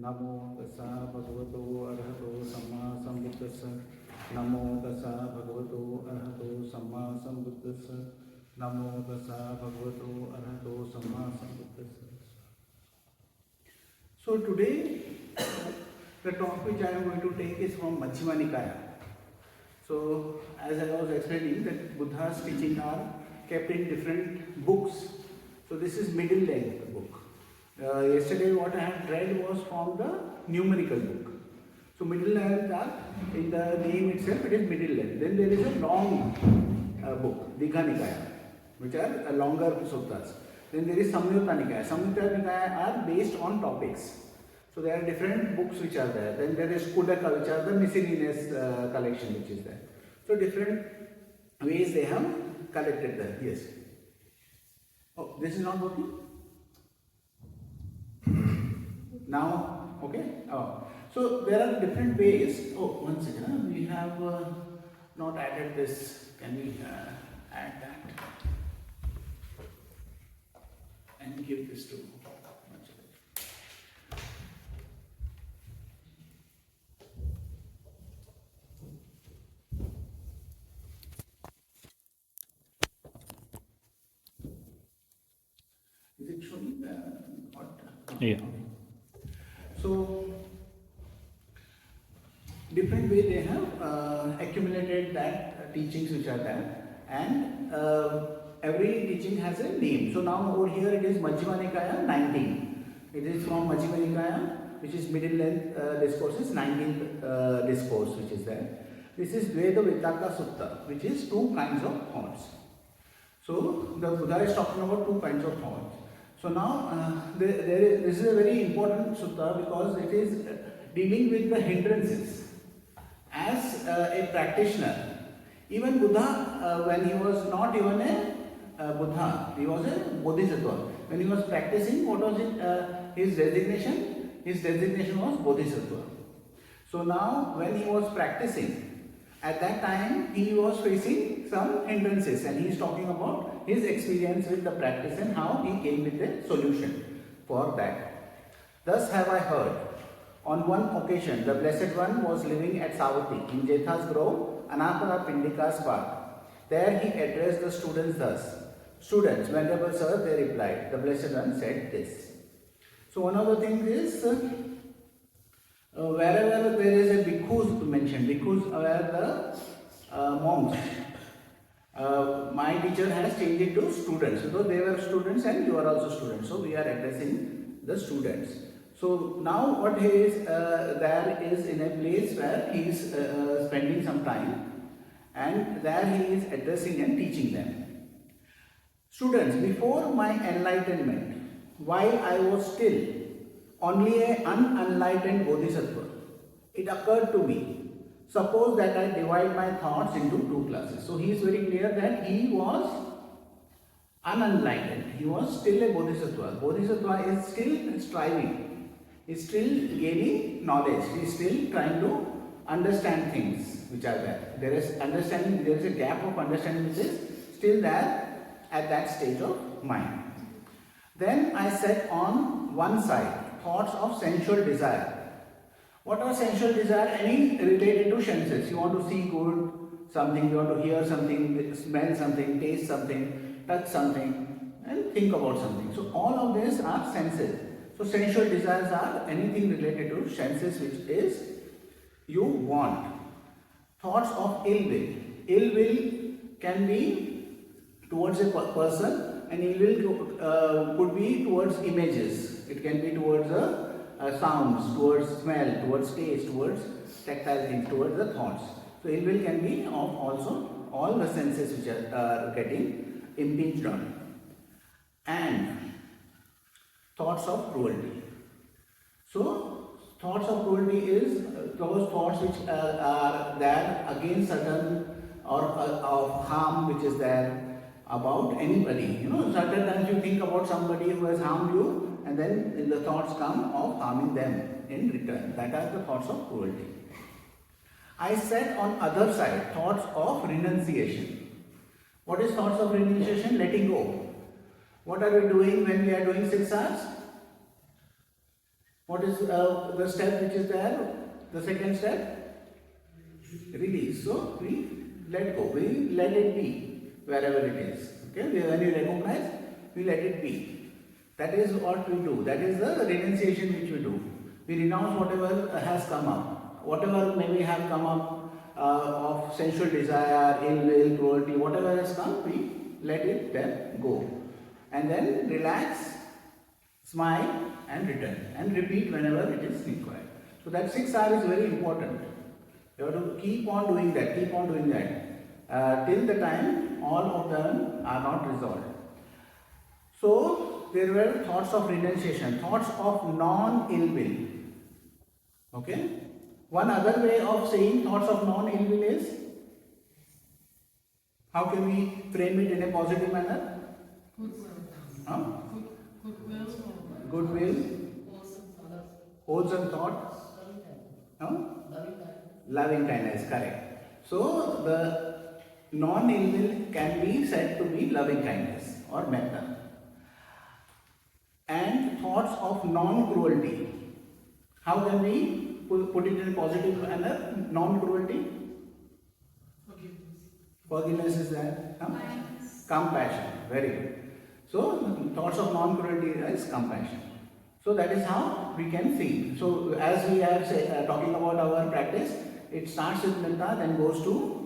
नमो तस्सा भगवतो अरहतो सम्मा सम्बुद्धस्स नमो तस्सा भगवतो अरहतो सम्मा सम्बुद्धस्स नमो तस्सा भगवतो अरहतो सम्मा सम्बुद्धस्स. So today the talk which I am going to take is from Majjhima Nikaya. So as I was explaining that Buddha's teaching are kept in different books. So this is middle length book. Yesterday what I had read was from the numerical book. So middle length are, in the name itself it is middle length. Then there is a long book, Digha Nikaya, which are longer suttas. Then there is Samyutta Nikaya. Samyutta Nikaya are based on topics. So there are different books which are there. Then there is Kudaka, which are the miscellaneous collection which is there. So different ways they have collected there. Yes. Oh, this is not working? Now, okay. Oh. So there are different ways. Oh, one second. We have not added this. Can we add that? And give this to is it showing what? Yeah. So different way they have accumulated that teachings which are there, and every teaching has a name. So now over here it is Majjhima Nikaya 19. It is from Majjhima Nikaya, which is middle length discourses, 19th discourse which is there. This is Dveda Vitaka Sutta, which is two kinds of thoughts. So the Buddha is talking about two kinds of thoughts. So now this is a very important sutta because it is dealing with the hindrances. As a practitioner, even Buddha, when he was not even a Buddha, he was a Bodhisattva. When he was practicing, what was it? His designation? His designation was Bodhisattva. So now, when he was practicing, at that time he was facing some hindrances, and he is talking about his experience with the practice and how he came with a solution for that. Thus have I heard. On one occasion, the Blessed One was living at Savatthi in Jetha's grove, Anathara Pindika's park. There he addressed the students thus. Students, Venerable Sir, they replied. The Blessed One said this. So one of the things is, wherever there is a bhikkhus mentioned, bhikkhus are the monks. My teacher has changed it to students. So they were students and you are also students. So we are addressing the students. So now what he is, there is in a place where he is spending some time, and there he is addressing and teaching them. Students, before my enlightenment, while I was still only an unenlightened bodhisattva, it occurred to me, suppose that I divide my thoughts into two classes. So he is very clear that he was unenlightened. He was still a bodhisattva. Bodhisattva is still striving. He is still gaining knowledge. He is still trying to understand things which are there. There is understanding, there is a gap of understanding which is still there at that stage of mind. Then I set on one side thoughts of sensual desire. What are sensual desire? Any related to senses. You want to see good something, you want to hear something, smell something, taste something, touch something, and think about something. So all of these are senses. So sensual desires are anything related to senses which is you want. Thoughts of ill will. Ill will can be towards a person, and ill will could be towards images. It can be towards sounds, towards smell, towards taste, towards tactile things, towards the thoughts. So ill will can be of also all the senses which are getting impinged on. And thoughts of cruelty. So thoughts of cruelty is those thoughts which are there against certain or of harm which is there about anybody. You know, certain times you think about somebody who has harmed you, and then the thoughts come of harming them in return. That are the thoughts of cruelty. I said on other side thoughts of renunciation. What is thoughts of renunciation? Letting go. What are we doing when we are doing 6 hours? What is the step which is there? The second step? Release. So we let go. We let it be wherever it is. Okay. When you recognize, we let it be. That is what we do. That is the renunciation which we do. We renounce whatever has come up. Whatever may have come up of sensual desire, ill will, cruelty, whatever has come, we let it then go. And then relax, smile and return. And repeat whenever it is required. So that 6R is very important. You have to keep on doing that, till the time all of them are not resolved. So there were thoughts of renunciation, thoughts of non-ill will. Okay? One other way of saying thoughts of non-ill will is, how can we frame it in a positive manner? Huh? Goodwill, wholesome thought, loving kindness, correct. So the non-ill will can be said to be loving kindness or metta. And thoughts of non-cruelty. How can we put it in a positive manner? Non-cruelty? Forgiveness is there. Compassion. Very good. So thoughts of non-cruelty is compassion. So that is how we can feel. So as we are talking about our practice, it starts with metta, then goes to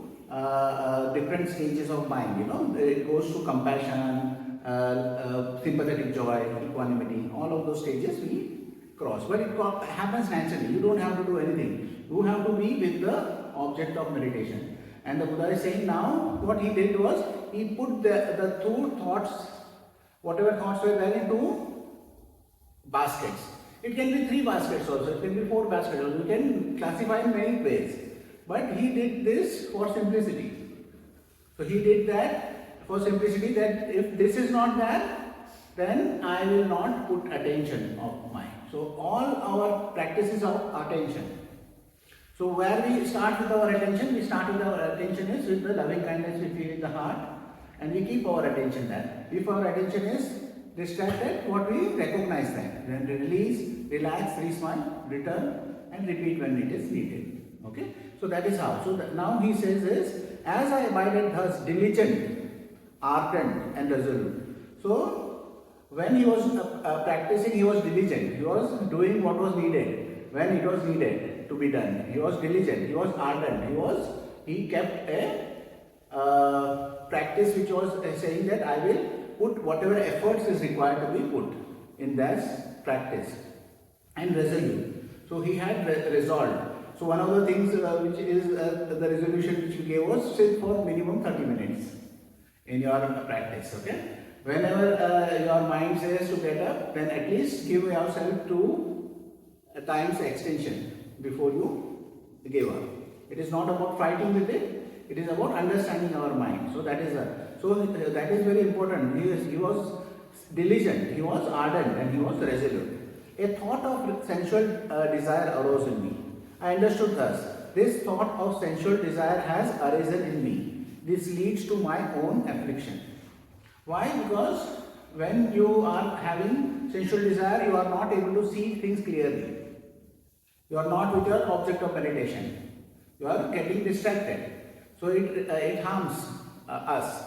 different stages of mind. It goes to compassion, sympathetic joy, equanimity. All of those stages we cross. But it happens naturally. You don't have to do anything. You have to be with the object of meditation. And the Buddha is saying now what he did was he put the two thoughts, whatever thoughts were there, into baskets. It can be 3 baskets also, it can be 4 baskets also. You can classify in many ways. But he did this for simplicity. So he did that for simplicity, that if this is not there, then I will not put attention of mine. So all our practices of attention. So where we start with our attention, is with the loving kindness we feel in the heart, and we keep our attention there. If our attention is distracted, what we recognize that. Then release, relax, re-smile, return and repeat when it is needed. Okay? So that is how. So now he says is, as I abided thus diligent, ardent and resolute. So when he was practicing, he was diligent. He was doing what was needed, when it was needed to be done. He was diligent, he was ardent, he kept a practice which was saying that I will put whatever efforts is required to be put in this practice, and resolute. So he had resolved. So one of the things which is the resolution which you gave was sit for minimum 30 minutes in your practice. Okay? Whenever your mind says to get up, then at least give yourself 2 times extension before you give up. It is not about fighting with it, it is about understanding our mind. So that is that is very important. He was diligent, he was ardent and he was resolute. A thought of sensual desire arose in me. I understood thus, this thought of sensual desire has arisen in me. This leads to my own affliction. Why? Because when you are having sensual desire, you are not able to see things clearly. You are not with your object of meditation. You are getting distracted. So it harms us.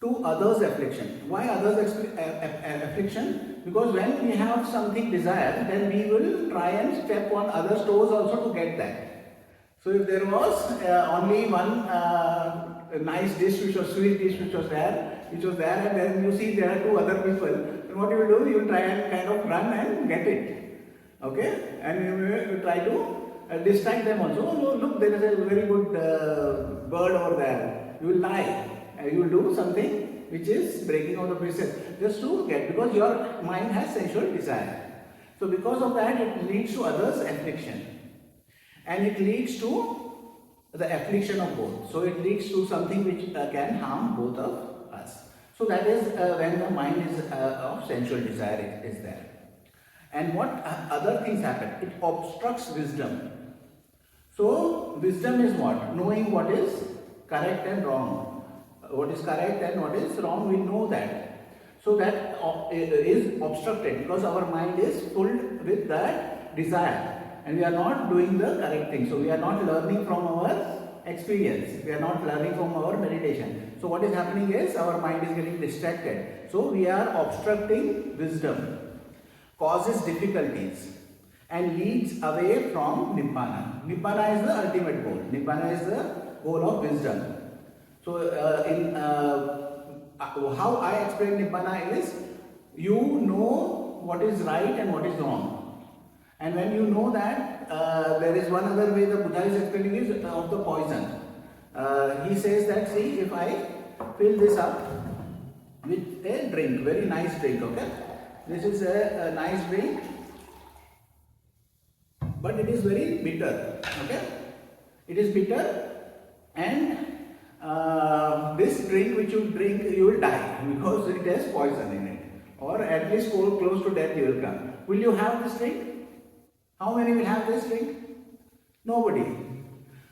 To others' affliction. Why others' affliction? Because when we have something desired, then we will try and step on others' toes also to get that. So if there was only one nice dish, which was sweet dish, which was there, and then you see there are 2 other people, then what you will do? You will try and kind of run and get it. Okay, and you will try to distract them also. Oh, look, there is a very good bird over there. You will lie. You will do something which is breaking of the precept just to get, because your mind has sensual desire. So because of that, it leads to others' affliction, and it leads to the affliction of both. So it leads to something which can harm both of us. So that is when the mind is of sensual desire is there. And what other things happen? It obstructs wisdom. So wisdom is what? Knowing what is correct and wrong. What is correct and what is wrong, we know that. So that is obstructed because our mind is full with that desire and we are not doing the correct thing. So we are not learning from our experience. We are not learning from our meditation. So what is happening is our mind is getting distracted. So we are obstructing wisdom, causes difficulties and leads away from Nibbana. Nibbana is the ultimate goal. Nibbana is the goal of wisdom. So how I explain Nibbana is, you know what is right and what is wrong. And when you know that, there is one other way the Buddha is explaining is of the poison. He says that, see, if I fill this up with a drink, very nice drink, okay? This is a nice drink, but it is very bitter, okay? It is bitter, and this drink which you drink, you will die because it has poison in it, or at least close to death you will come. Will you have this drink? How many will have this drink? Nobody.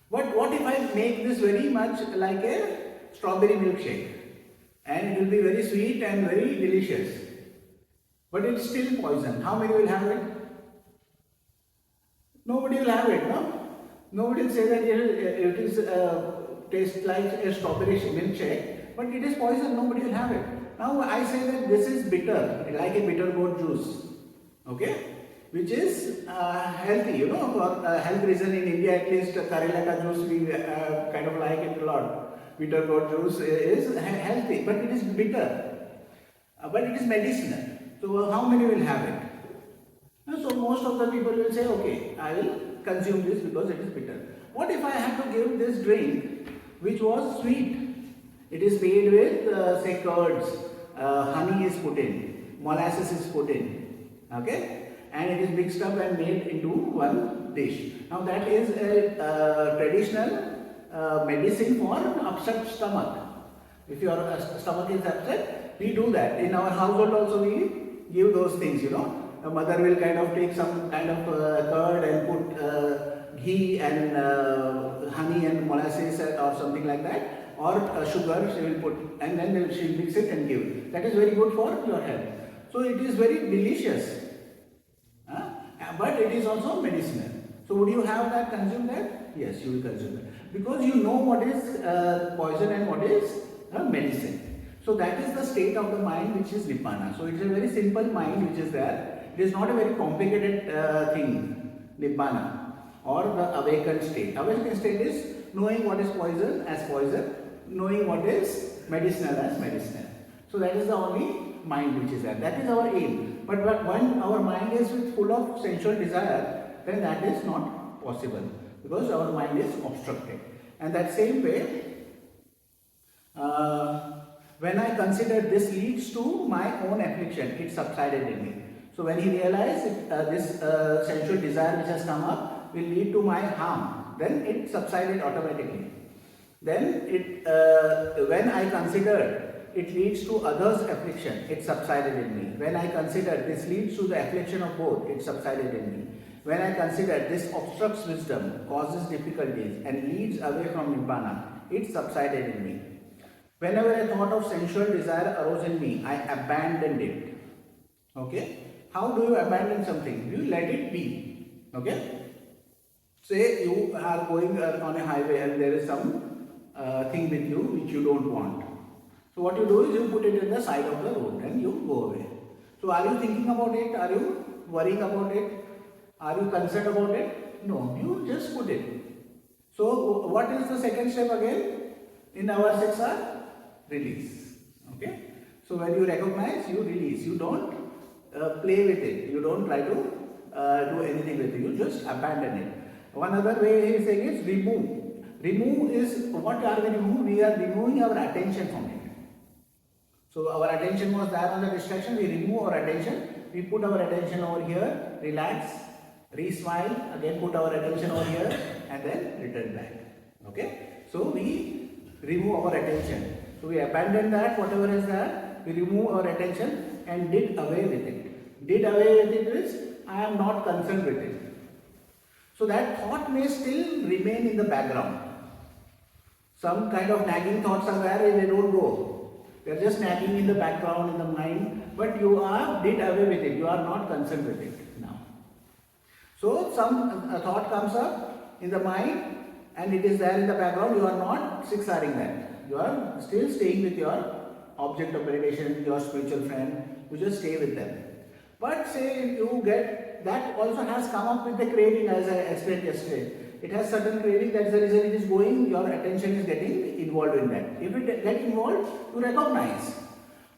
But what if I make this very much like a strawberry milkshake, and it will be very sweet and very delicious, but it's still poison? How many will have it? Nobody will have it, no? Nobody will say that it is tastes like a strawberry milkshake, but it is poison. Nobody will have it. Now I say that this is bitter, like a bitter gourd juice, okay, which is healthy. You know, for health reason in India, at least Karela ka juice we kind of like it a lot. Bitter gourd juice is healthy, but it is bitter, but it is medicinal. So how many will have it? So most of the people will say, okay, I will consume this because it is bitter. What if I have to give this drink which was sweet? It is made with say curds, honey is put in, molasses is put in, okay, and it is mixed up and made into one dish. Now that is a traditional medicine for upset stomach. If your stomach is upset, we do that. In our household also we give those things, you know. The mother will kind of take some kind of curd and put ghee and honey and molasses or something like that, or sugar she will put, and then she will mix it and give. That is very good for your health. So it is very delicious, but it is also medicinal. So would you have that, consume that? Yes, you will consume it, because you know what is poison and what is medicine. So that is the state of the mind which is Nibbana. So it is a very simple mind which is there. It is not a very complicated thing, Nibbana, or the awakened state. Awakened state is knowing what is poison as poison, knowing what is medicinal as medicinal. So that is the only mind which is there. That is our aim. But when our mind is full of sensual desire, then that is not possible, because our mind is obstructed. And that same way, when I consider this leads to my own affliction, it subsided in me. So when he realized this sensual desire which has come up will lead to my harm, then it subsided automatically. Then when I considered it leads to others' affliction, it subsided in me. When I considered this leads to the affliction of both, it subsided in me. When I considered this obstructs wisdom, causes difficulties and leads away from Nibbana, it subsided in me. Whenever a thought of sensual desire arose in me, I abandoned it. Okay? How do you abandon something? You let it be. Okay? Say you are going on a highway and there is some thing with you which you don't want. So what you do is you put it in the side of the road and you go away. So are you thinking about it? Are you worrying about it? Are you concerned about it? No, you just put it. So what is the second step again in our 6R? Release. Okay? So when you recognize, you release. You don't play with it. You don't try to do anything with it. You just abandon it. One other way he is saying is remove. Remove is, what are we removing? We are removing our attention from it. So our attention was there on the distraction. We remove our attention. We put our attention over here. Relax. Re-smile. Again put our attention over here. And then return back. Okay? So we remove our attention. So we abandon that, whatever is there, we remove our attention and did away with it. Did away with it is, I am not concerned with it. So that thought may still remain in the background. Some kind of nagging thoughts are there and they don't go. They are just nagging in the background in the mind, but you are did away with it. You are not concerned with it now. So some thought comes up in the mind and it is there in the background. You are not sixaring that. You are still staying with your object of meditation, your spiritual friend. You just stay with them. But say you get, that also has come up with the craving, as I explained yesterday. It has certain craving, that's the reason it is going, your attention is getting involved in that. If it get involved, you recognize.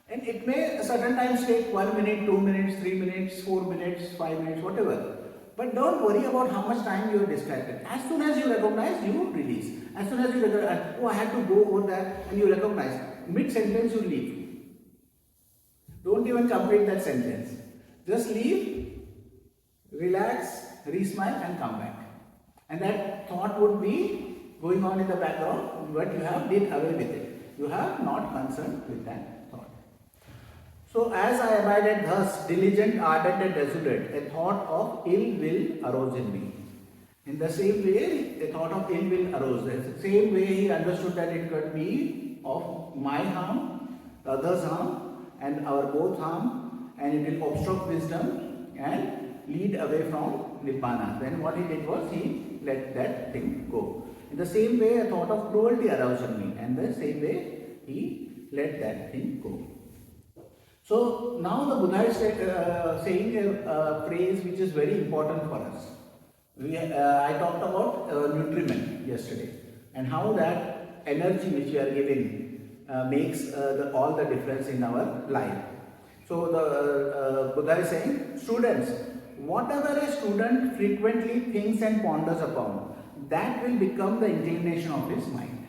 And it may certain times take 1 minute, 2 minutes, 3 minutes, 4 minutes, 5 minutes, whatever. But don't worry about how much time you are distracted. As soon as you recognize, you release. As soon as you recognize, oh, I had to go over that, and you recognize. Mid-sentence, you leave. Don't even complete that sentence. Just leave, relax, re-smile and come back. And that thought would be going on in the background, but you have did away with it. You have not concerned with that thought. So as I abided thus, diligent, ardent and resolute, a thought of ill will arose in me. In the same way, a thought of ill will arose. The same way he understood that it could be of my harm, the other's harm, and our both harm, and it will obstruct wisdom and lead away from Nibbana. Then what he did was he let that thing go. In the same way, a thought of cruelty arose in me, and the same way he let that thing go. So now the Buddha is saying a phrase which is very important for us. I talked about nutriment yesterday and how that energy which we are giving makes all the difference in our life. So the Buddha is saying, students, whatever a student frequently thinks and ponders upon, that will become the inclination of his mind.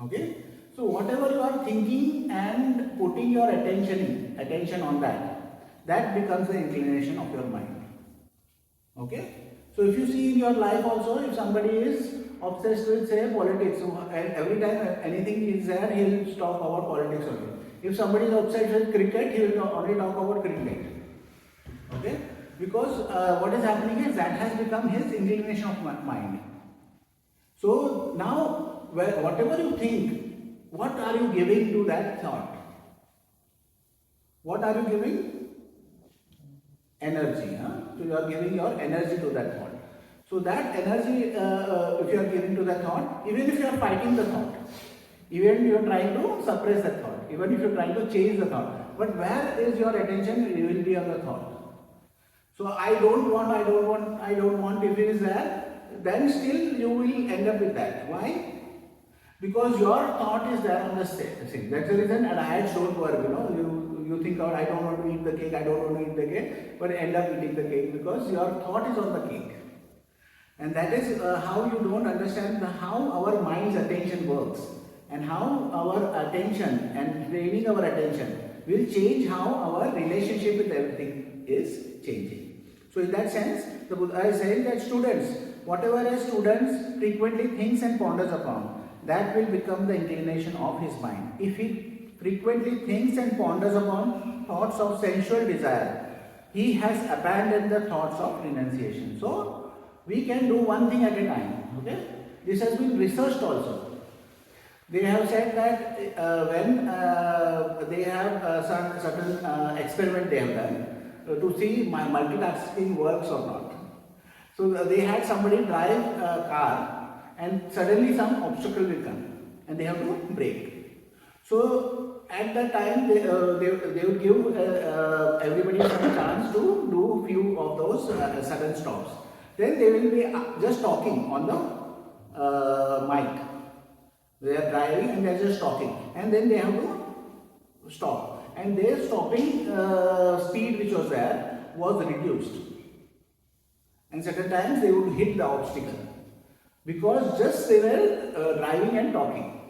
Okay? So whatever you are thinking and putting your attention on that becomes the inclination of your mind. Okay? So if you see in your life also, if somebody is obsessed with say politics, so every time anything is there, he will talk about politics only. If somebody is obsessed with cricket, he will only talk about cricket. Okay? Because what is happening is that has become his inclination of mind. So now, whatever you think, what are you giving to that thought? What are you giving? Energy. So you are giving your energy to that thought. So that energy, if you are giving to that thought, even if you are fighting the thought, even you are trying to suppress that thought, even if you are trying to change the thought, but where is your attention? You will be on the thought. So I don't want, if it is there, then still you will end up with that. Why? Because your thought is there on the thing. That's the reason, and diets don't work, you think out, I don't want to eat the cake, I don't want to eat the cake, but end up eating the cake because your thought is on the cake. And that is how you don't understand how our mind's attention works and how our attention and training our attention will change how our relationship with everything is changing. So in that sense, the Buddha is saying that students, whatever a student frequently thinks and ponders upon, that will become the inclination of his mind. If he frequently thinks and ponders upon thoughts of sensual desire, he has abandoned the thoughts of renunciation. So we can do one thing at a time. Okay? This has been researched also. They have said that when they have some certain experiment they have done to see multitasking works or not. So they had somebody drive a car and suddenly some obstacle will come and they have to brake. So at that time they would give everybody some chance to do few of those sudden stops. Then they will be just talking on the mic. They are driving and they are just talking, and then they have to stop. And their stopping speed which was there was reduced. And certain times they would hit the obstacle because just they were driving and talking.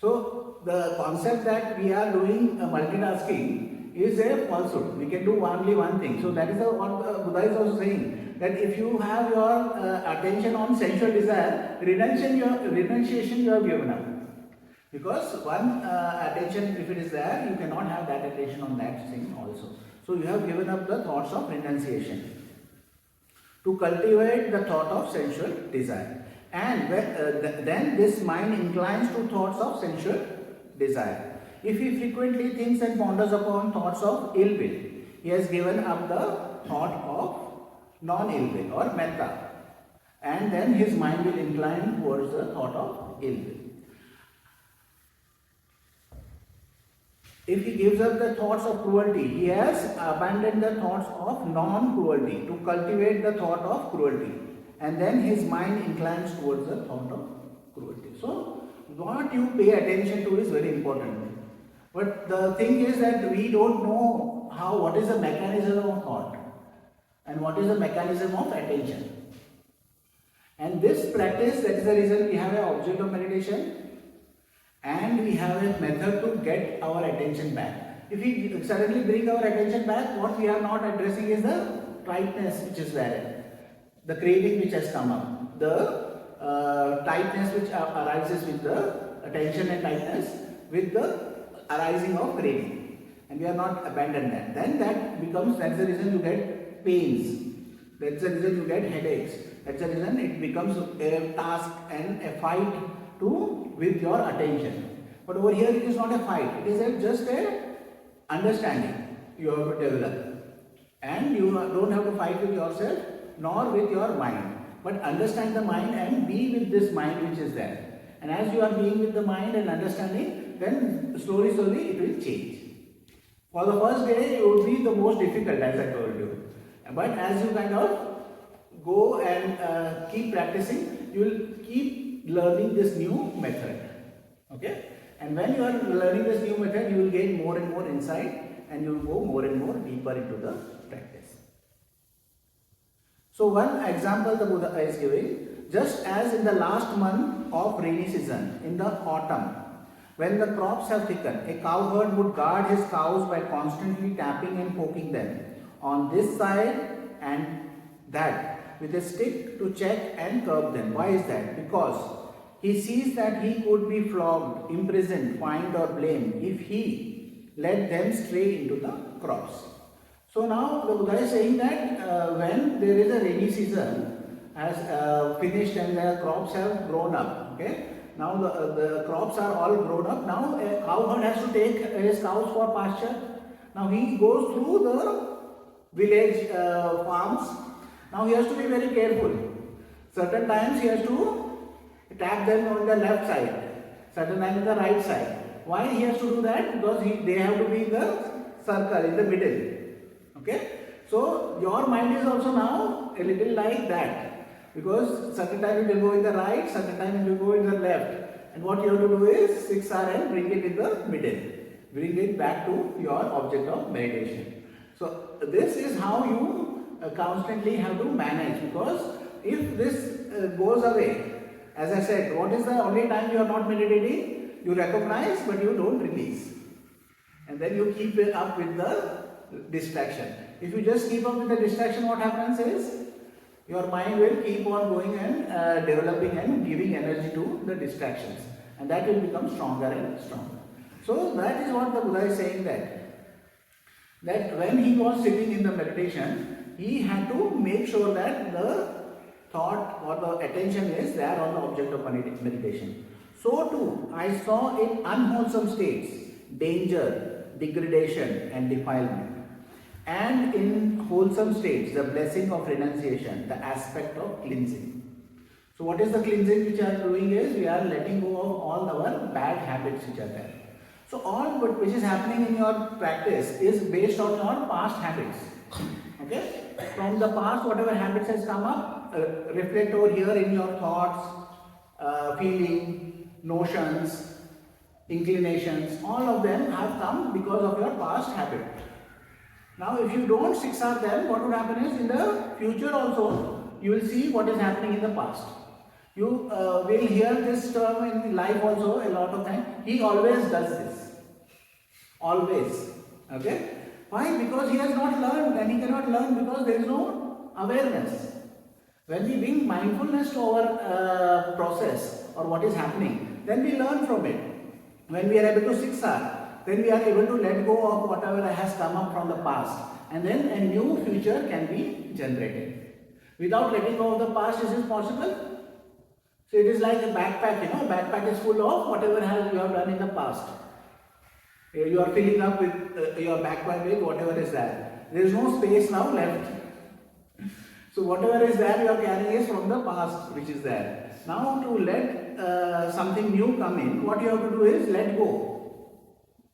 So the concept that we are doing multitasking is a falsehood. We can do only one thing. So that is what Buddha is also saying, that if you have your attention on sensual desire, renunciation you have given up. Because one attention, if it is there, you cannot have that attention on that thing also. So you have given up the thoughts of renunciation to cultivate the thought of sensual desire. And then this mind inclines to thoughts of sensual desire. If he frequently thinks and ponders upon thoughts of ill will, he has given up the thought of non-ill will or metta, and then his mind will incline towards the thought of ill will. If he gives up the thoughts of cruelty, he has abandoned the thoughts of non-cruelty to cultivate the thought of cruelty, and then his mind inclines towards the thought of cruelty. So, what you pay attention to is very important. But the thing is that we don't know what is the mechanism of thought and what is the mechanism of attention. And this practice, that is the reason we have an object of meditation and we have a method to get our attention back. If we suddenly bring our attention back, what we are not addressing is the tightness which is there, the craving which has come up, the tightness which arises with the attention and tightness with the arising of craving, and we are not abandoned that. Then that's the reason you get pains, that's the reason you get headaches, that's the reason it becomes a task and a fight with your attention. But over here it is not a fight, it is just a understanding you have to develop, and you don't have to fight with yourself nor with your mind, but understand the mind and be with this mind which is there. And as you are being with the mind and understanding, then slowly it will change. For the first day it would be the most difficult, as I told you, but as you kind of go and keep practicing, you will keep learning this new method. Okay, and when you are learning this new method, you will gain more and more insight and you will go more and more deeper into the practice. So one example the Buddha is giving, just as in the last month of rainy season, in the autumn, when the crops have thickened, a cowherd would guard his cows by constantly tapping and poking them on this side and that with a stick to check and curb them. Why is that? Because he sees that he could be flogged, imprisoned, fined or blamed if he let them stray into the crops. So now the Buddha is saying that when there is a rainy season has finished and the crops have grown up, okay, now the crops are all grown up, now a cowherd has to take his cows for pasture. Now he goes through the village farms. Now he has to be very careful. Certain times he has to tap them on the left side, certain times on the right side. Why he has to do that? Because they have to be in the circle, in the middle. Okay, so your mind is also now a little like that, because certain time it will go in the right, certain time it will go in the left, and what you have to do is 6R and bring it in the middle, bring it back to your object of meditation. So this is how you constantly have to manage, because if this goes away, as I said, what is the only time you are not meditating? You recognize but you don't release, and then you keep it up with the distraction. If you just keep up with the distraction, what happens is your mind will keep on going and developing and giving energy to the distractions, and that will become stronger and stronger. So that is what the Buddha is saying, that when he was sitting in the meditation, he had to make sure that the thought or the attention is there on the object of meditation. So too, I saw in unwholesome states danger, degradation and defilement, and in wholesome states the blessing of renunciation, the aspect of cleansing. So what is the cleansing which we are doing is we are letting go of all our bad habits which are there. So all which is happening in your practice is based on your past habits. Okay, from the past whatever habits has come up, reflect over here in your thoughts, feeling, notions, inclinations, all of them have come because of your past habit. Now if you don't 6R them, what would happen is in the future also you will see what is happening in the past. You will hear this term in life also a lot of time. He always does this. Always. Okay? Why? Because he has not learned, and he cannot learn because there is no awareness. When we bring mindfulness to our process or what is happening, then we learn from it. When we are able to 6R, then we are able to let go of whatever has come up from the past, and then a new future can be generated. Without letting go of the past, is it possible? So it is like a backpack, backpack is full of whatever you have done in the past. You are filling up with your backpack with whatever is there. There is no space now left. So whatever is there, you are carrying is from the past, which is there. Now to let something new come in, what you have to do is let go.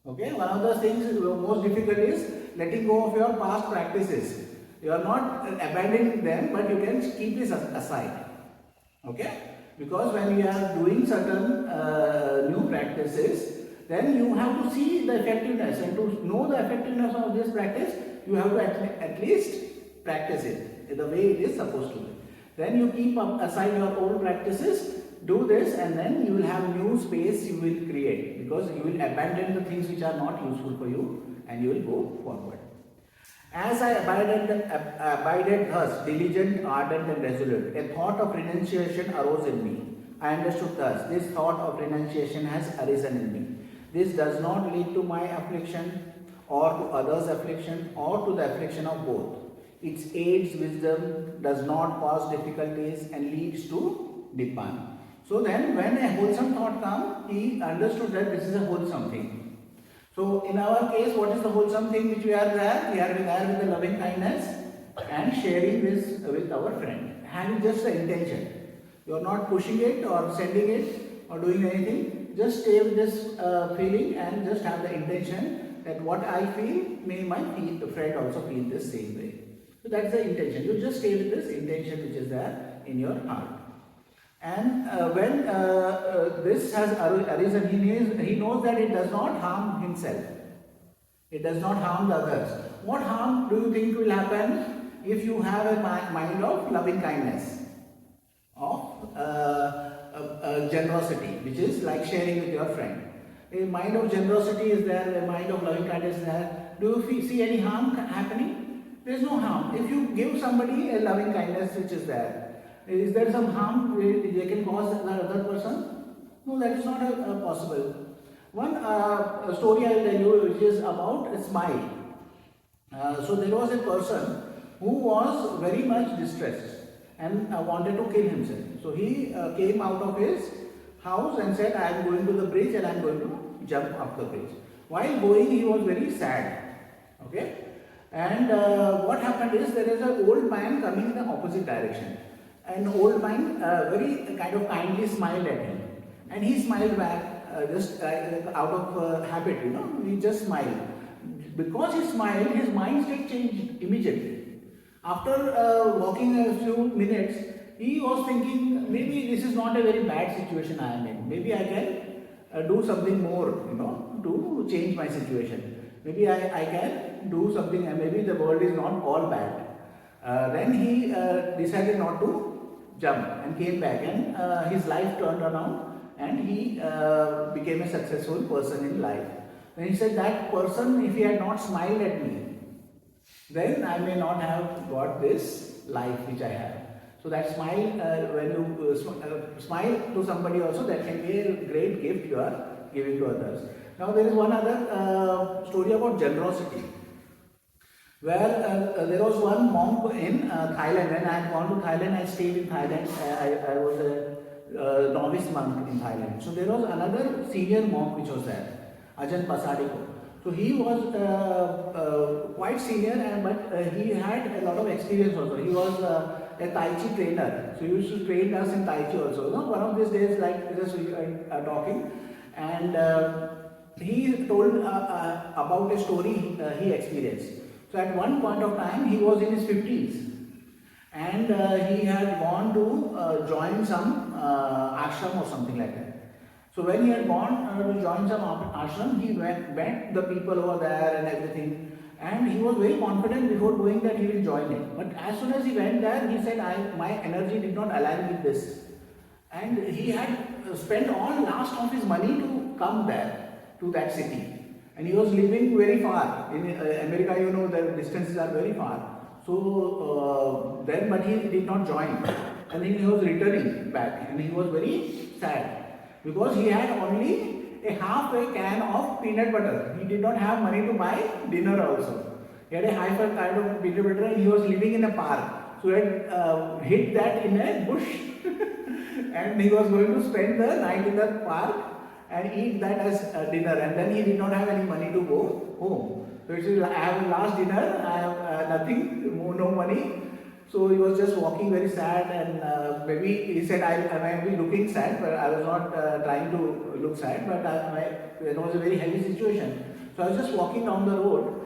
Okay, one of the things most difficult is letting go of your past practices. You are not abandoning them, but you can keep this aside. Okay, because when you are doing certain new practices, then you have to see the effectiveness, and to know the effectiveness of this practice, you have to at least practice it the way it is supposed to be. Then you keep aside your old practices, do this, and then you will have new space you will create, because you will abandon the things which are not useful for you and you will go forward. As I abided thus, diligent, ardent and resolute, a thought of renunciation arose in me. I understood thus, this thought of renunciation has arisen in me. This does not lead to my affliction or to others' affliction or to the affliction of both. It aids wisdom, does not cause difficulties and leads to Nibbana. So then when a wholesome thought comes, he understood that this is a wholesome thing. So in our case, what is the wholesome thing which we are there? We are there with the loving kindness and sharing this with our friend. Having just the intention. You are not pushing it or sending it or doing anything. Just stay with this feeling and just have the intention that what I feel, may my friend also feel the same way. So that's the intention. You just stay with this intention which is there in your heart. And when this has arisen, he knows that it does not harm himself. It does not harm the others. What harm do you think will happen if you have a mind of loving kindness, of generosity, which is like sharing with your friend? A mind of generosity is there, a mind of loving kindness is there. Do you see any harm happening? There is no harm. If you give somebody a loving kindness which is there, is there some harm they can cause the other person? No, that is not possible. One story I will tell you, which is about a smile. So there was a person who was very much distressed and wanted to kill himself. So he came out of his house and said, I am going to the bridge and I am going to jump off the bridge. While going, he was very sad. Okay? And what happened is, there is an old man coming in the opposite direction. An old man very kind of kindly smiled at him, and he smiled back just out of habit, he just smiled. Because he smiled, his mind state changed immediately. After walking a few minutes, he was thinking, maybe this is not a very bad situation I am in. Maybe I can do something more, to change my situation. Maybe I can do something, and maybe the world is not all bad. Then he decided not to jump and came back, and his life turned around, and he became a successful person in life. Then he said, that person, if he had not smiled at me, then I may not have got this life which I have. So that smile, when you smile to somebody also, that can be a great gift you are giving to others. Now there is one other story about generosity, where there was one monk in Thailand. When I had gone to Thailand, I stayed in Thailand. I was a novice monk in Thailand. So there was another senior monk which was there, Ajahn Pasadiko. So he was quite senior, but he had a lot of experience also. He was a Tai Chi trainer. So he used to train us in Tai Chi also. One of these days, like just we are talking, and he told about a story he experienced. So at one point of time, he was in his 50s, and he had gone to join some ashram or something like that. So when he had gone to join some ashram, he met the people over there and everything, and he was very confident before going that he will join it. But as soon as he went there, he said, my energy did not align with this. And he had spent all last of his money to come there, to that city. And he was living very far. In America, the distances are very far. So but he did not join. And then he was returning back, and he was very sad, because he had only a half a can of peanut butter. He did not have money to buy dinner also. He had a half a kind of peanut butter, and he was living in a park. So he had hid that in a bush and he was going to spend the night in the park. and eat that as dinner, and then he did not have any money to go home. So it is, I have last dinner, I have nothing, no money. So he was just walking very sad, and maybe he said, I might be looking sad, but I was not trying to look sad, but it was a very heavy situation. So I was just walking down the road,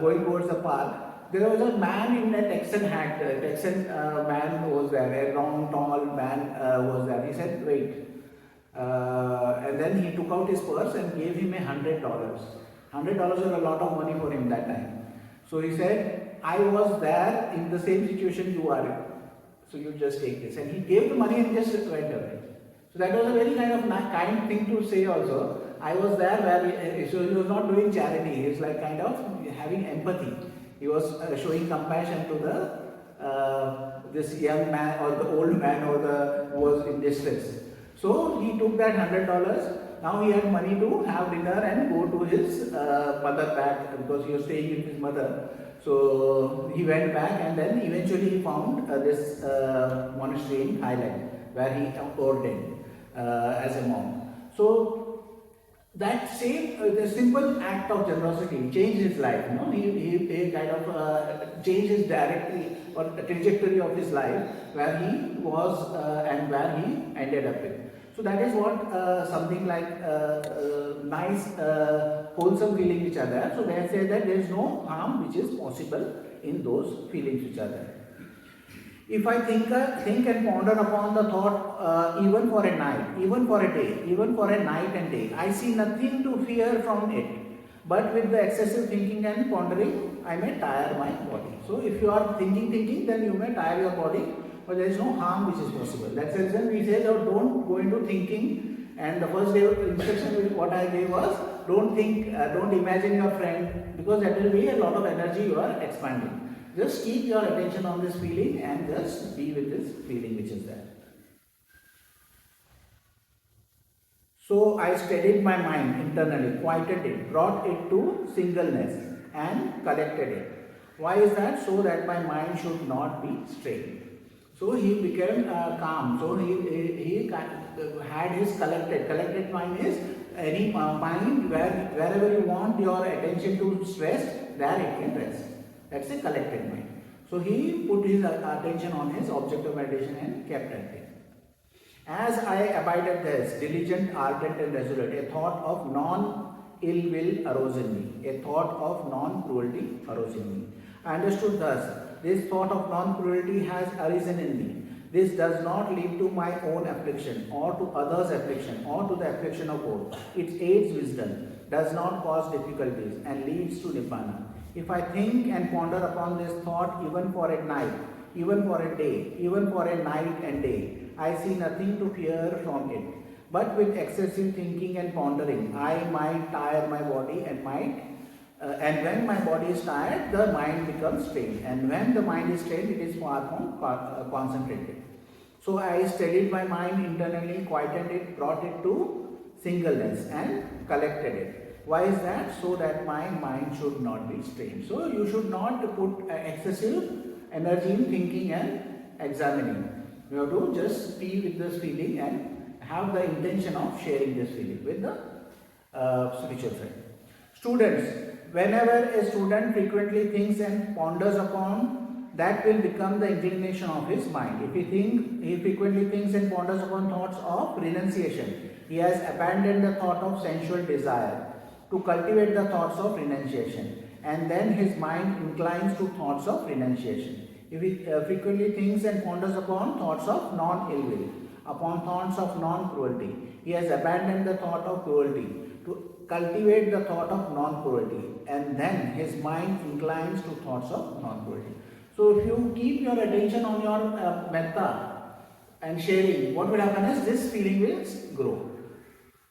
going towards the park. There was a man in a Texan hat, Texan man was there, a long, tall man was there. He said, wait. And then he took out his purse and gave him $100. $100 was a lot of money for him that time. So he said, I was there in the same situation you are in. So you just take this. And he gave the money and just went away. So that was a very kind of kind thing to say also. I was there where so he was not doing charity. He was like kind of having empathy. He was showing compassion to the this young man or the old man or the who was in distress. So he took that $100. Now he had money to have dinner and go to his mother back because he was staying with his mother. So he went back, and then eventually he found this monastery in Thailand where he ordained as a monk. So that same the simple act of generosity changed his life. You know, he kind of changed his directory or the trajectory of his life, where he was and where he ended up with. So that is what something like nice, wholesome feelings which are there. So they say that there is no harm which is possible in those feelings which are there. If I think and ponder upon the thought even for a night, even for a day, even for a night and day, I see nothing to fear from it. But with the excessive thinking and pondering, I may tire my body. So if you are thinking, then you may tire your body, but there is no harm which is possible. That's the reason we say that don't go into thinking. And the first day instruction what I gave was, don't think, don't imagine your friend, because that will be a lot of energy you are expanding. Just keep your attention on this feeling and just be with this feeling which is there. So I steadied my mind internally, quieted it, brought it to singleness and collected it. Why is that? So that my mind should not be strained. So he became calm. So he had his collected mind is any mind wherever you want your attention to rest, there it can rest. That's a collected mind. So he put his attention on his object of meditation and kept at it. As I abided thus, diligent, ardent and resolute, a thought of non-ill will arose in me. A thought of non-cruelty arose in me. I understood thus, this thought of non-cruelty has arisen in me. This does not lead to my own affliction or to others' affliction or to the affliction of both. It aids wisdom, does not cause difficulties and leads to Nibbana. If I think and ponder upon this thought even for a night, even for a day, even for a night and day, I see nothing to fear from it. But with excessive thinking and pondering, I might tire my body and when my body is tired, the mind becomes strained. And when the mind is strained, it is far from concentrated. So I steadied my mind internally, quieted it, brought it to singleness and collected it. Why is that? So that my mind should not be strained. So you should not put excessive energy in thinking and examining. You have to just be with this feeling and have the intention of sharing this feeling with the spiritual friend. Students, whenever a student frequently thinks and ponders upon, that will become the inclination of his mind. If he frequently thinks and ponders upon thoughts of renunciation, he has abandoned the thought of sensual desire to cultivate the thoughts of renunciation, and then his mind inclines to thoughts of renunciation. If he frequently thinks and ponders upon thoughts of non-ill will, upon thoughts of non-cruelty, he has abandoned the thought of cruelty to cultivate the thought of non-cruelty, and then his mind inclines to thoughts of non-cruelty. So if you keep your attention on your metta and sharing, what will happen is this feeling will grow.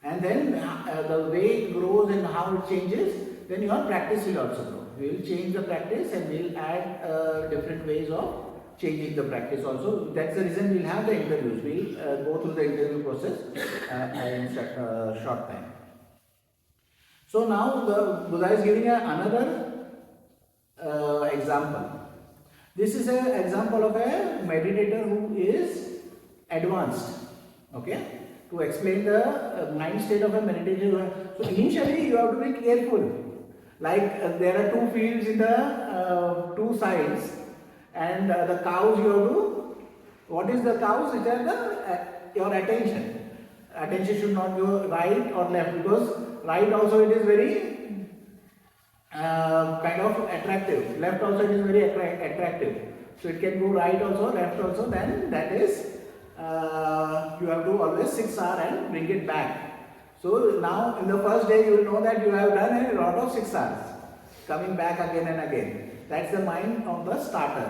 And then the way it grows and how it changes, then your practice will also grow. We will change the practice and we will add different ways of changing the practice also. That's the reason we will have the interviews. We will go through the interview process in a short time. So now the Buddha is giving another example. This is an example of a meditator who is advanced. Okay. to explain the mind state of a meditation. So initially you have to be careful. Like there are two fields in the two sides, and the cows you have to. What is the cows? Which are the your attention. Attention should not go right or left, because right also it is very kind of attractive. Left also it is very attractive. So it can go right also, left also. Then that is you have to always 6 hours and bring it back. So now in the first day you will know that you have done a lot of 6 hours, coming back again and again. That's the mind of the starter.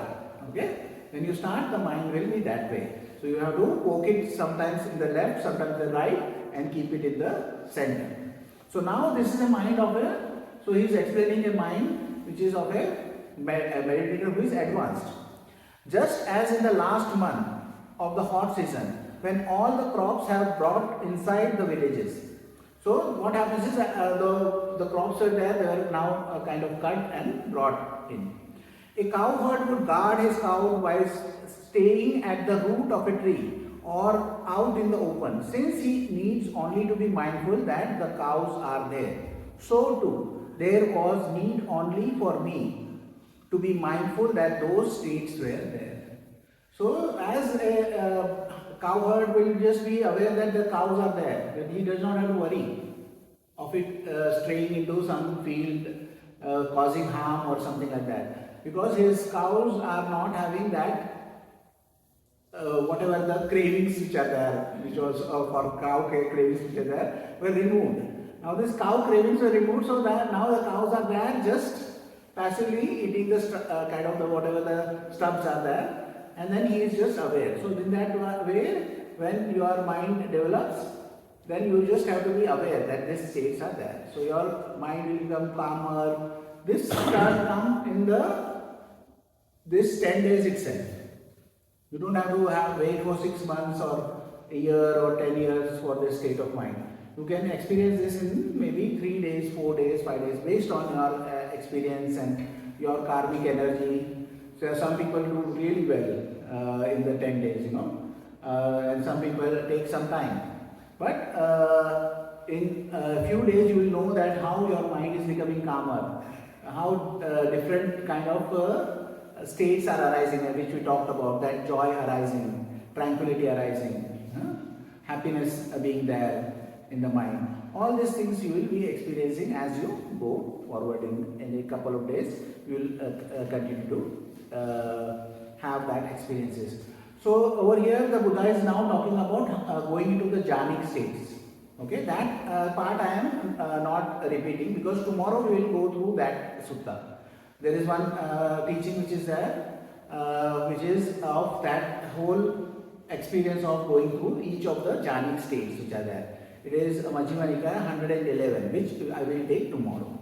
Okay. When you start, the mind will be that way. So you have to poke it sometimes in the left, sometimes the right, and keep it in the center. So now this is a mind of a, so he is explaining a mind which is of a meditator who is advanced. Just as in the last month of the hot season, when all the crops have brought inside the villages. So what happens is the crops are there, they are now kind of cut and brought in. A cowherd would guard his cow while staying at the root of a tree or out in the open, since he needs only to be mindful that the cows are there. So too, there was need only for me to be mindful that those states were there. So as a cowherd will just be aware that the cows are there, but he does not have to worry of it straying into some field, causing harm or something like that. Because his cows are not having that whatever the cravings which are there, which was for cow cravings which are there, were removed. Now this cow cravings were removed, so that now the cows are there just passively eating the kind of the whatever the stubs are there, and then he is just aware. So in that way, when your mind develops, then you just have to be aware that these states are there. So your mind will become calmer. This can come in this 10 days itself. You don't have to wait for 6 months or a year or 10 years for this state of mind. You can experience this in maybe 3 days, 4 days, 5 days, based on your experience and your karmic energy. So some people do really well in the 10 days, and some people take some time. But in a few days you will know that how your mind is becoming calmer, how different kind of states are arising, which we talked about, that joy arising, tranquility arising, happiness being there in the mind. All these things you will be experiencing as you go forward. In a couple of days you will continue to have that experiences. So over here the Buddha is now talking about going into the jhanic states. Okay, that part I am not repeating, because tomorrow we will go through that sutta. There is one teaching which is there, which is of that whole experience of going through each of the jhanic states which are there. It is Majjhima Nikaya 111, which I will take tomorrow.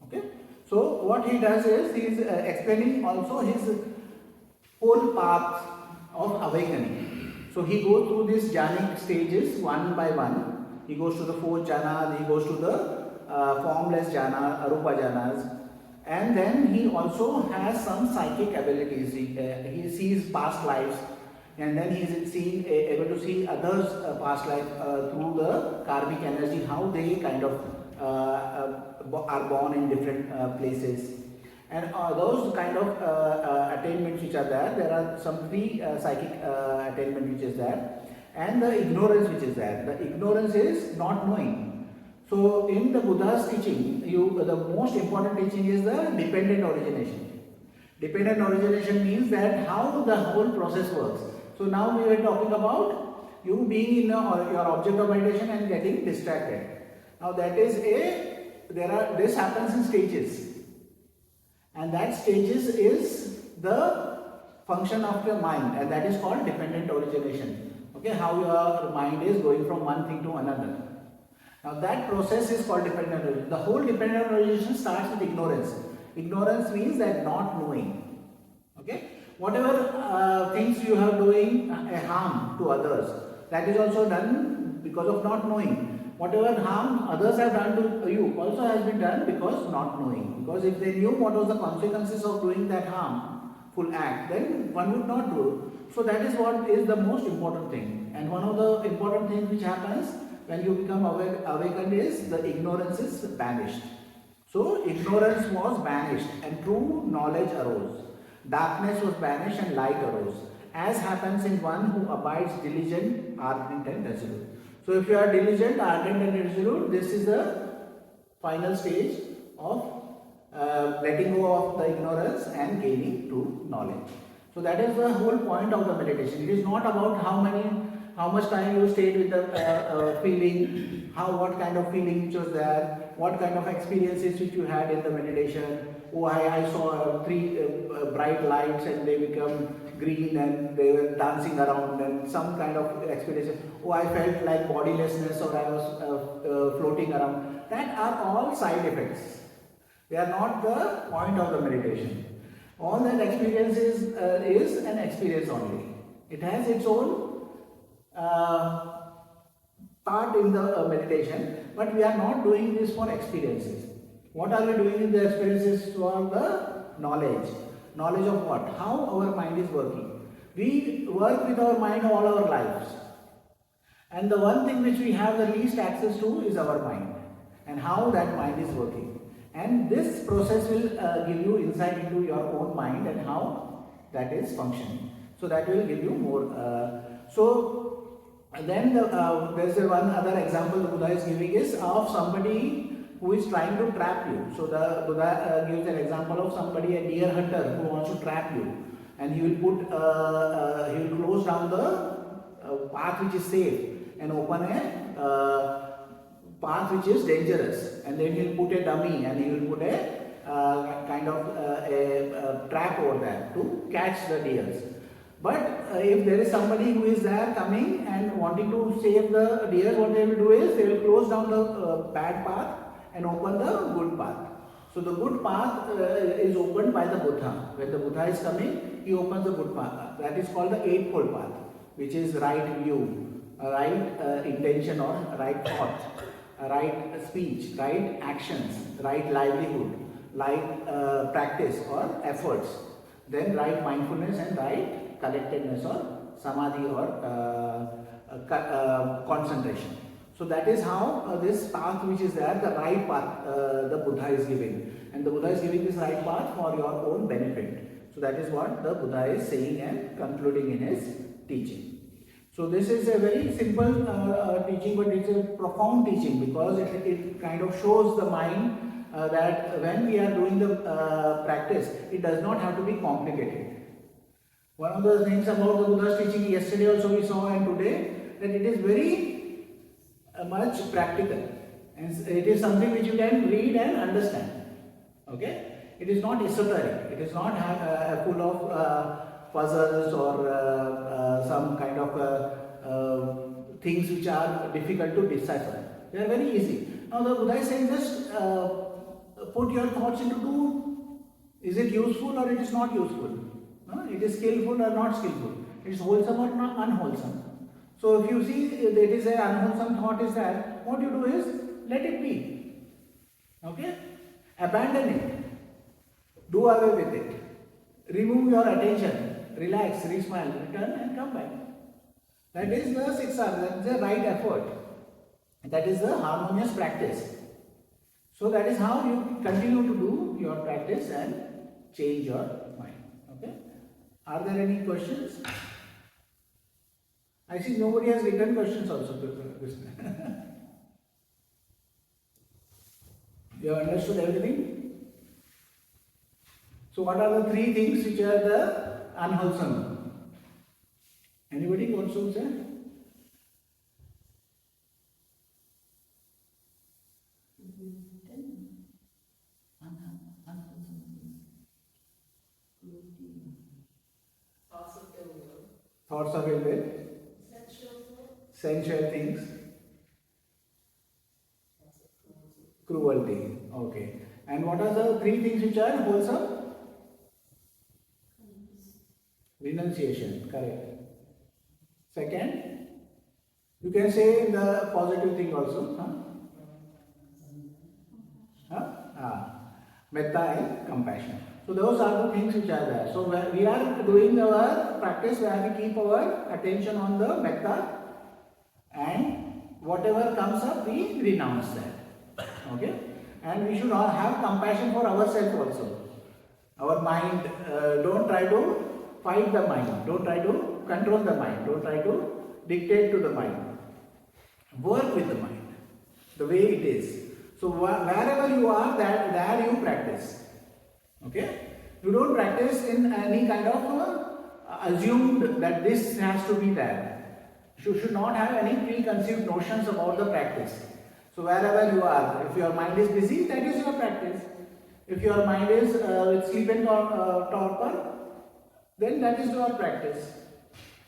Okay. So what he does is he is explaining also his whole path of awakening. So he goes through these jhanic stages one by one. He goes to the 4 jhanas, he goes to the formless jhana, arupa jhanas. And then he also has some psychic abilities. He sees past lives, and then he is able to see others' past life through the karmic energy, how they kind of are born in different places. And those kind of attainments which are there are some 3 psychic attainment which is there, and the ignorance which is there. The ignorance is not knowing. So in the Buddha's teaching, the most important teaching is the dependent origination. Dependent origination means that how the whole process works. So now we are talking about you being in your object of meditation and getting distracted. Now that is this happens in stages, and that stages is the function of the mind, and that is called dependent origination. Okay, how your mind is going from one thing to another. Now that process is called dependent origination. The whole dependent origination starts with ignorance. Ignorance means that not knowing. Okay, whatever things you are doing a harm to others, that is also done because of not knowing. Whatever harm others have done to you also has been done because not knowing. Because if they knew what was the consequences of doing that harmful act, then one would not do. So that is what is the most important thing. And one of the important things which happens when you become awakened is the ignorance is banished. So ignorance was banished and true knowledge arose. Darkness was banished and light arose. As happens in one who abides diligent, ardent and resolute. So if you are diligent, ardent and resolute, this is the final stage of letting go of the ignorance and gaining true knowledge. So that is the whole point of the meditation. It is not about how much time you stayed with the feeling, what kind of feeling which was there, what kind of experiences which you had in the meditation. Oh, I saw three bright lights and they become green and they were dancing around, and some kind of experience. Oh, I felt like bodilessness, or I was floating around. That are all side effects. They are not the point of the meditation. All that experience is an experience only. It has its own part in the meditation, but we are not doing this for experiences. What are we doing in the experiences? For the knowledge. Knowledge of what? How our mind is working. We work with our mind all our lives. And the one thing which we have the least access to is our mind and how that mind is working. And this process will give you insight into your own mind and how that is functioning. So that will give you more. Then there's one other example the Buddha is giving is of somebody who is trying to trap you. So the Buddha gives an example of somebody, a deer hunter who wants to trap you, and he will close down the path which is safe and open a path which is dangerous, and then he will put a dummy and he will put a kind of a trap over there to catch the deers. But if there is somebody who is there coming and wanting to save the deer, what they will do is they will close down the bad path and open the good path. So the good path is opened by the Buddha. When the Buddha is coming, he opens the good path. That is called the Eightfold Path, which is right view, right intention or right thought, right speech, right actions, right livelihood, right practice or efforts, then right mindfulness and right collectedness or samadhi or concentration. So that is how this path which is there, the right path the Buddha is giving. And the Buddha is giving this right path for your own benefit. So that is what the Buddha is saying and concluding in his teaching. So this is a very simple teaching, but it's a profound teaching because it kind of shows the mind that when we are doing the practice, it does not have to be complicated. One of the things about the Buddha's teaching yesterday also we saw and today, that it is very much practical, and it is something which you can read and understand. Okay, it is not esoteric. It is not full of puzzles or some kind of things which are difficult to decipher. They are very easy. Now the Buddha is saying just put your thoughts into two. Is it useful or it is not useful? It is skillful or not skillful? It is wholesome or not unwholesome? So if you see there is an unwholesome thought is there, what you do is let it be. Okay? Abandon it. Do away with it. Remove your attention. Relax, re-smile, return and come back. That is the siksha, that is the right effort. That is the harmonious practice. So that is how you continue to do your practice and change your mind. Okay? Are there any questions? I see nobody has written questions also. You have understood everything? So what are the three things which are the unwholesome? Anybody wants to say? Thoughts of ill will. Sensual things. Cruelty. Okay. And what are the three things which are wholesome? Renunciation. Correct. Second, you can say the positive thing also. Metta and compassion. So those are the things which are there. So we are doing our practice where we keep our attention on the method, and whatever comes up we renounce that. Okay, and we should have compassion for ourselves also. Our mind, don't try to fight the mind, don't try to control the mind, don't try to dictate to the mind. Work with the mind the way it is. So wherever you are, there you practice. Okay, you don't practice in any kind of assumed that this has to be there. You should not have any preconceived notions about the practice. So wherever you are, if your mind is busy, that is your practice. If your mind is with sleep and torpor, then that is your practice.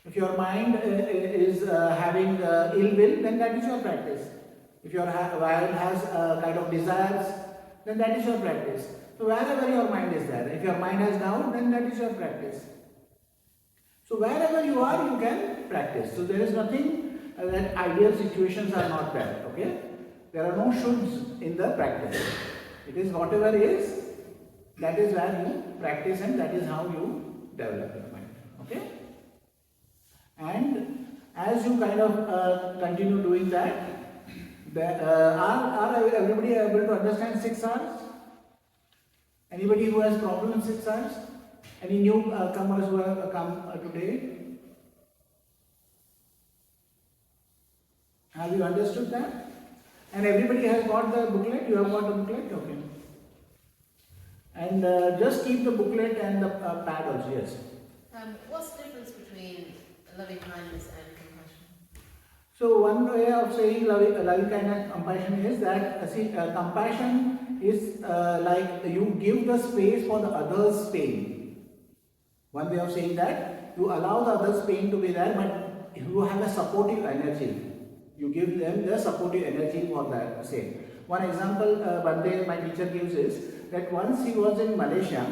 If your mind is having ill will, then that is your practice. If your mind has kind of desires, then that is your practice. So wherever your mind is there, if your mind has doubt, then that is your practice. So wherever you are, you can practice. So there is nothing that ideal situations are not there. Okay, there are no shoulds in the practice. It is whatever is, that is where you practice, and that is how you develop your mind. Okay, and as you kind of continue doing that, are everybody able to understand 6 hours? Anybody who has problem in 6 hours? Any new comers who have come today? Have you understood that? And everybody has got the booklet? You have got the booklet? Okay. And just keep the booklet and the pad also, yes. What's the difference between loving kindness and compassion? So one way of saying loving kindness and compassion is that, compassion is like you give the space for the other's pain. One way of saying that, you allow the other's pain to be there, but you have a supportive energy. You give them the supportive energy for that same. One example Bande, my teacher, gives is that once he was in Malaysia,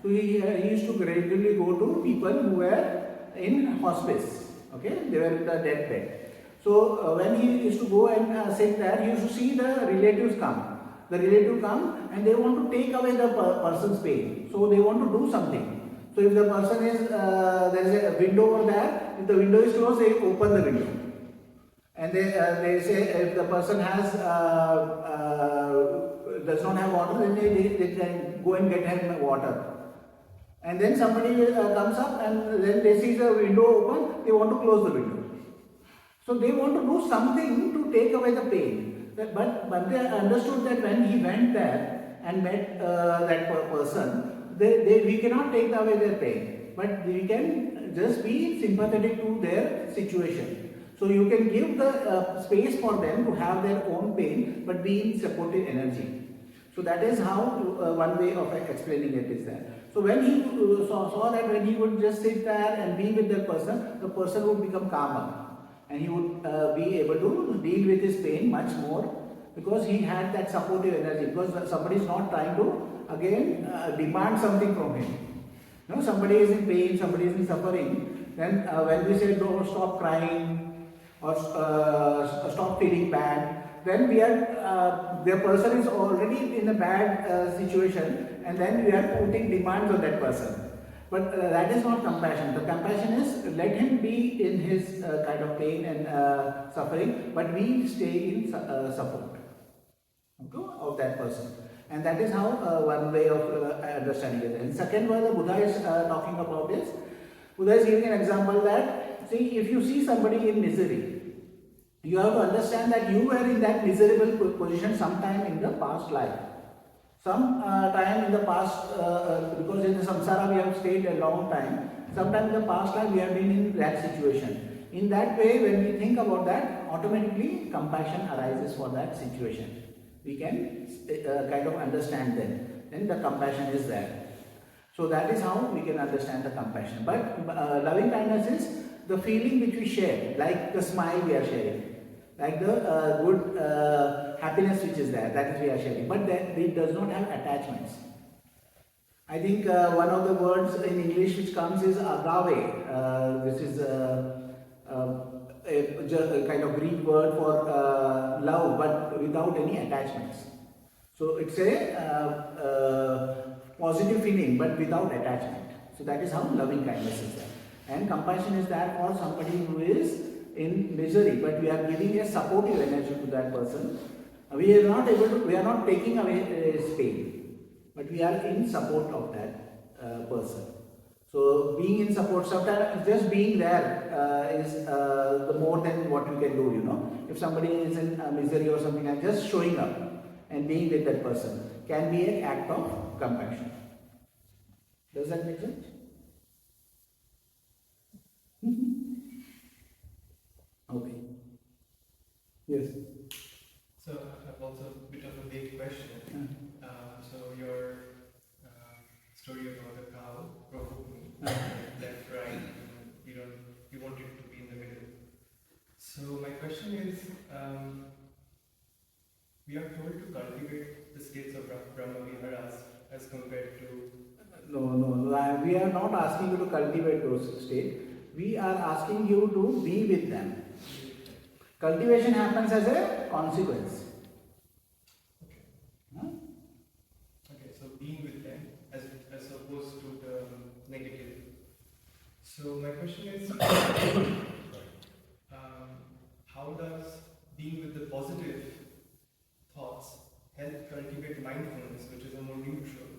so he used to regularly go to people who were in hospice. Okay, they were in the deathbed. So when he used to go and sit there, he used to see the relatives come. The relative come and they want to take away the person's pain. So they want to do something. So if the person is, there is a window over there, if the window is closed, they open the window. And they say if the person has does not have water, then they can go and get him water. And then somebody comes up and then they see the window open, they want to close the window. So they want to do something to take away the pain. But they understood that when he went there and met that person, we cannot take away their pain, but we can just be sympathetic to their situation. So you can give the space for them to have their own pain, but be in supportive energy. So that is how one way of explaining it is there. So when he saw that when he would just sit there and be with the person would become calmer. And he would be able to deal with his pain much more because he had that supportive energy. Because somebody is not trying to again demand something from him. You know, somebody is in pain, somebody is in suffering. Then when we say don't stop crying or stop feeling bad, then we are the person is already in a bad situation, and then we are putting demands on that person. But that is not compassion. The compassion is let him be in his kind of pain and suffering, but we stay in support, okay, of that person. And that is how one way of understanding it. And second one the Buddha is talking about is, Buddha is giving an example that, see, if you see somebody in misery, you have to understand that you were in that miserable position sometime in the past life. Some time in the past, because in the samsara we have stayed a long time, sometime in the past life we have been in that situation. In that way, when we think about that, automatically compassion arises for that situation. We can kind of understand them. Then the compassion is there. So that is how we can understand the compassion. But loving kindness is the feeling which we share, like the smile we are sharing, like the good happiness which is there, that is we are sharing, but that it does not have attachments. I think one of the words in English which comes is agave. This is a kind of Greek word for love, but without any attachments. So it's a positive feeling but without attachment. So that is how loving kindness is there. And compassion is there for somebody who is in misery, but we are giving a supportive energy to that person. We are not taking away his pain, but we are in support of that person. So being in support, sometimes just being there is the more than what you can do, you know. If somebody is in misery or something, and just showing up and being with that person can be an act of compassion. Does that make sense? Okay. Yes. So I've also a bit of a big question. So your story about the cow provoked me. Left, right, you wanted to be in the middle. So my question is, we are told to cultivate the states of Brahma Viharas as compared to. No. We are not asking you to cultivate those states. We are asking you to be with them. Cultivation happens as a consequence. Okay. Okay, so being with them as opposed to the negative. So my question is, how does being with the positive thoughts help cultivate mindfulness, which is a more neutral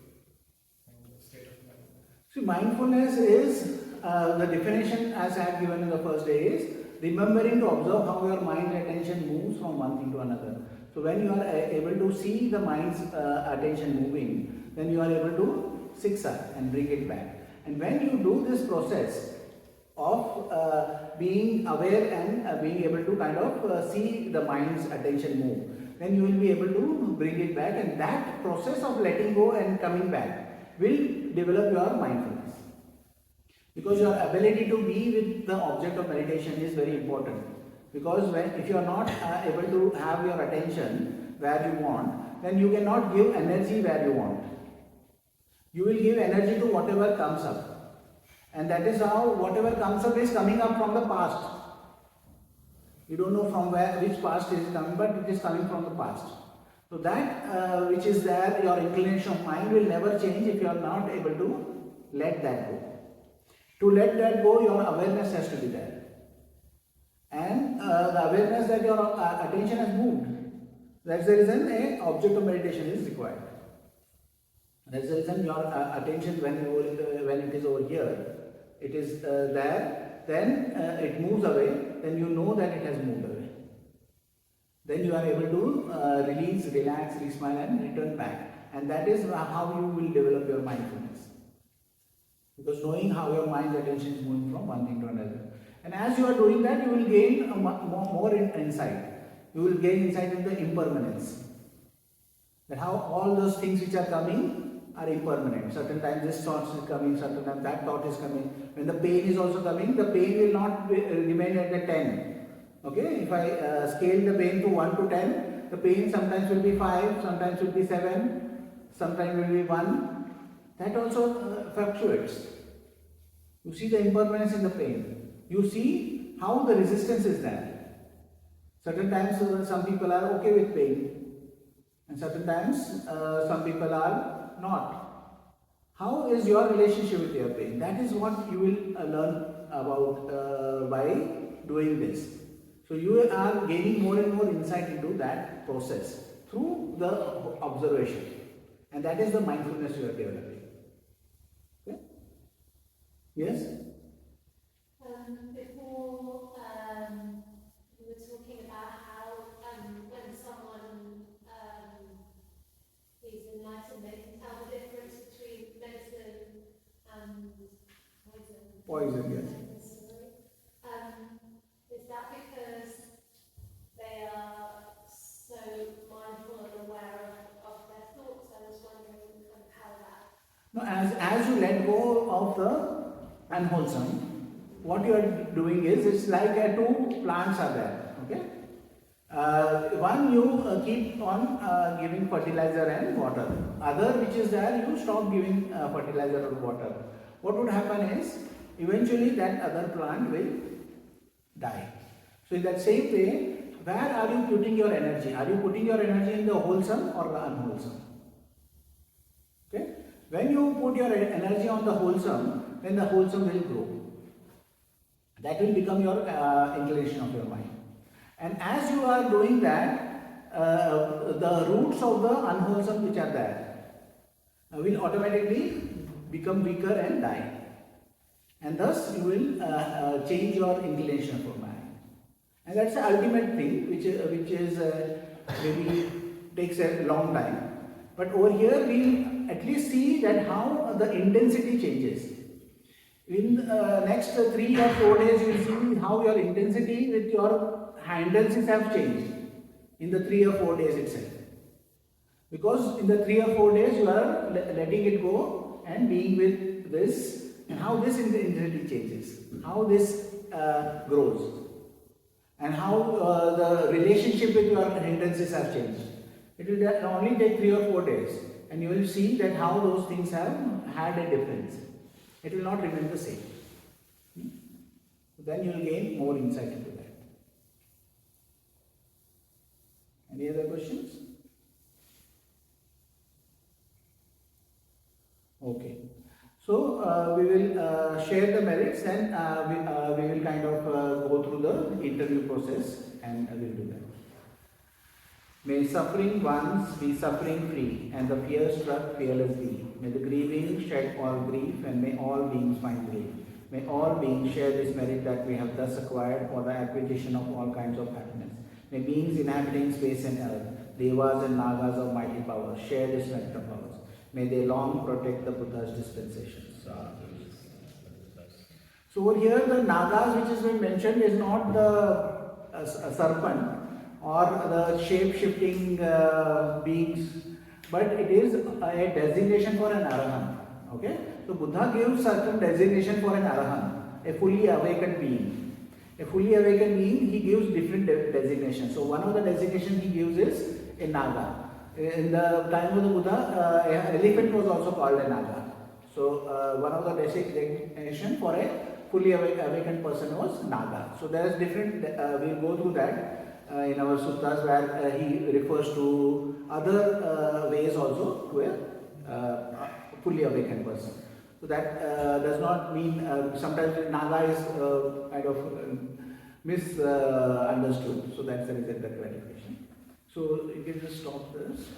kind of state of mind? See, mindfulness is the definition as I have given in the first day is remembering to observe how your mind attention moves from one thing to another. So when you are able to see the mind's attention moving, then you are able to zigzag and bring it back. And when you do this process of being aware and being able to kind of see the mind's attention move, then you will be able to bring it back, and that process of letting go and coming back will develop your mindfulness. Because your ability to be with the object of meditation is very important. Because if you are not able to have your attention where you want, then you cannot give energy where you want. You will give energy to whatever comes up. And that is how whatever comes up is coming up from the past. You don't know from which past is coming, but it is coming from the past. So that which is there, your inclination of mind will never change if you are not able to let that go. To let that go, your awareness has to be there. And the awareness that your attention has moved. That's the reason an object of meditation is required. That's the reason your attention, when it is over here, it is there, then it moves away, then you know that it has moved away. Then you are able to release, relax, smile and return back. And that is how you will develop your mindfulness. Because knowing how your mind's attention is moving from one thing to another. And as you are doing that, you will gain more insight. You will gain insight into impermanence. That how all those things which are coming are impermanent. Certain times this thought is coming, certain times that thought is coming. When the pain is also coming, the pain will not remain at the 10. Okay, if I scale the pain to 1 to 10, the pain sometimes will be 5, sometimes will be 7, sometimes will be 1. That also fluctuates. You see the impermanence in the pain. You see how the resistance is there. Certain times some people are okay with pain, and certain times some people are not. How is your relationship with your pain? That is what you will learn about by doing this. So you are gaining more and more insight into that process through the observation, and that is the mindfulness you are developing. Okay? Yes? Before we were talking about how when someone is enlightened, they can tell the difference between medicine and poison. Poison, yes. Is that because they are so mindful and aware of their thoughts? I was wondering kind of how that. No, as you let go of the unwholesome, what you are doing is, it's like two plants are there. Okay, one you keep on giving fertilizer and water. Other which is there, you stop giving fertilizer or water. What would happen is eventually that other plant will die. So in that same way, where are you putting your energy? Are you putting your energy in the wholesome or the unwholesome? Okay. When you put your energy on the wholesome, then the wholesome will grow. That will become your inclination of your mind. And as you are doing that, the roots of the unwholesome which are there will automatically become weaker and die. And thus you will change your inclination of your mind. And that's the ultimate thing which is maybe takes a long time. But over here we at least see that how the intensity changes. In next 3 or 4 days you will see how your intensity with your tendencies have changed in the 3 or 4 days itself. Because in the 3 or 4 days you are letting it go and being with this, and how this intensity changes, how this grows, and how the relationship with your hindrances have changed. It will only take 3 or 4 days, and you will see that how those things have had a difference. It will not remain the same. Then you will gain more insight into that. Any other questions? Okay. So we will share the merits, and we will kind of go through the interview process, and we will do that. May suffering ones be suffering free, and the fear struck fearless be. May the grieving shed all grief, and may all beings find relief. May all beings share this merit that we have thus acquired for the acquisition of all kinds of happiness. May beings inhabiting space and earth, devas and nagas of mighty power, share this merit of ours. May they long protect the Buddha's dispensations. So over here the nagas which has been mentioned is not the serpent or the shape-shifting beings, but it is a designation for an arahant. Okay? So Buddha gives certain designation for an arahant, a fully awakened being. A fully awakened being, he gives different designations. So one of the designations he gives is a naga. In the time of the Buddha, an elephant was also called a naga. So one of the designation for a fully awakened person was naga. So there is different, we'll go through that in our suttas, where he refers to other ways also to a fully awakened person. So that does not mean, sometimes naga is kind of misunderstood. So that's the reason, the clarification. So you can just stop this.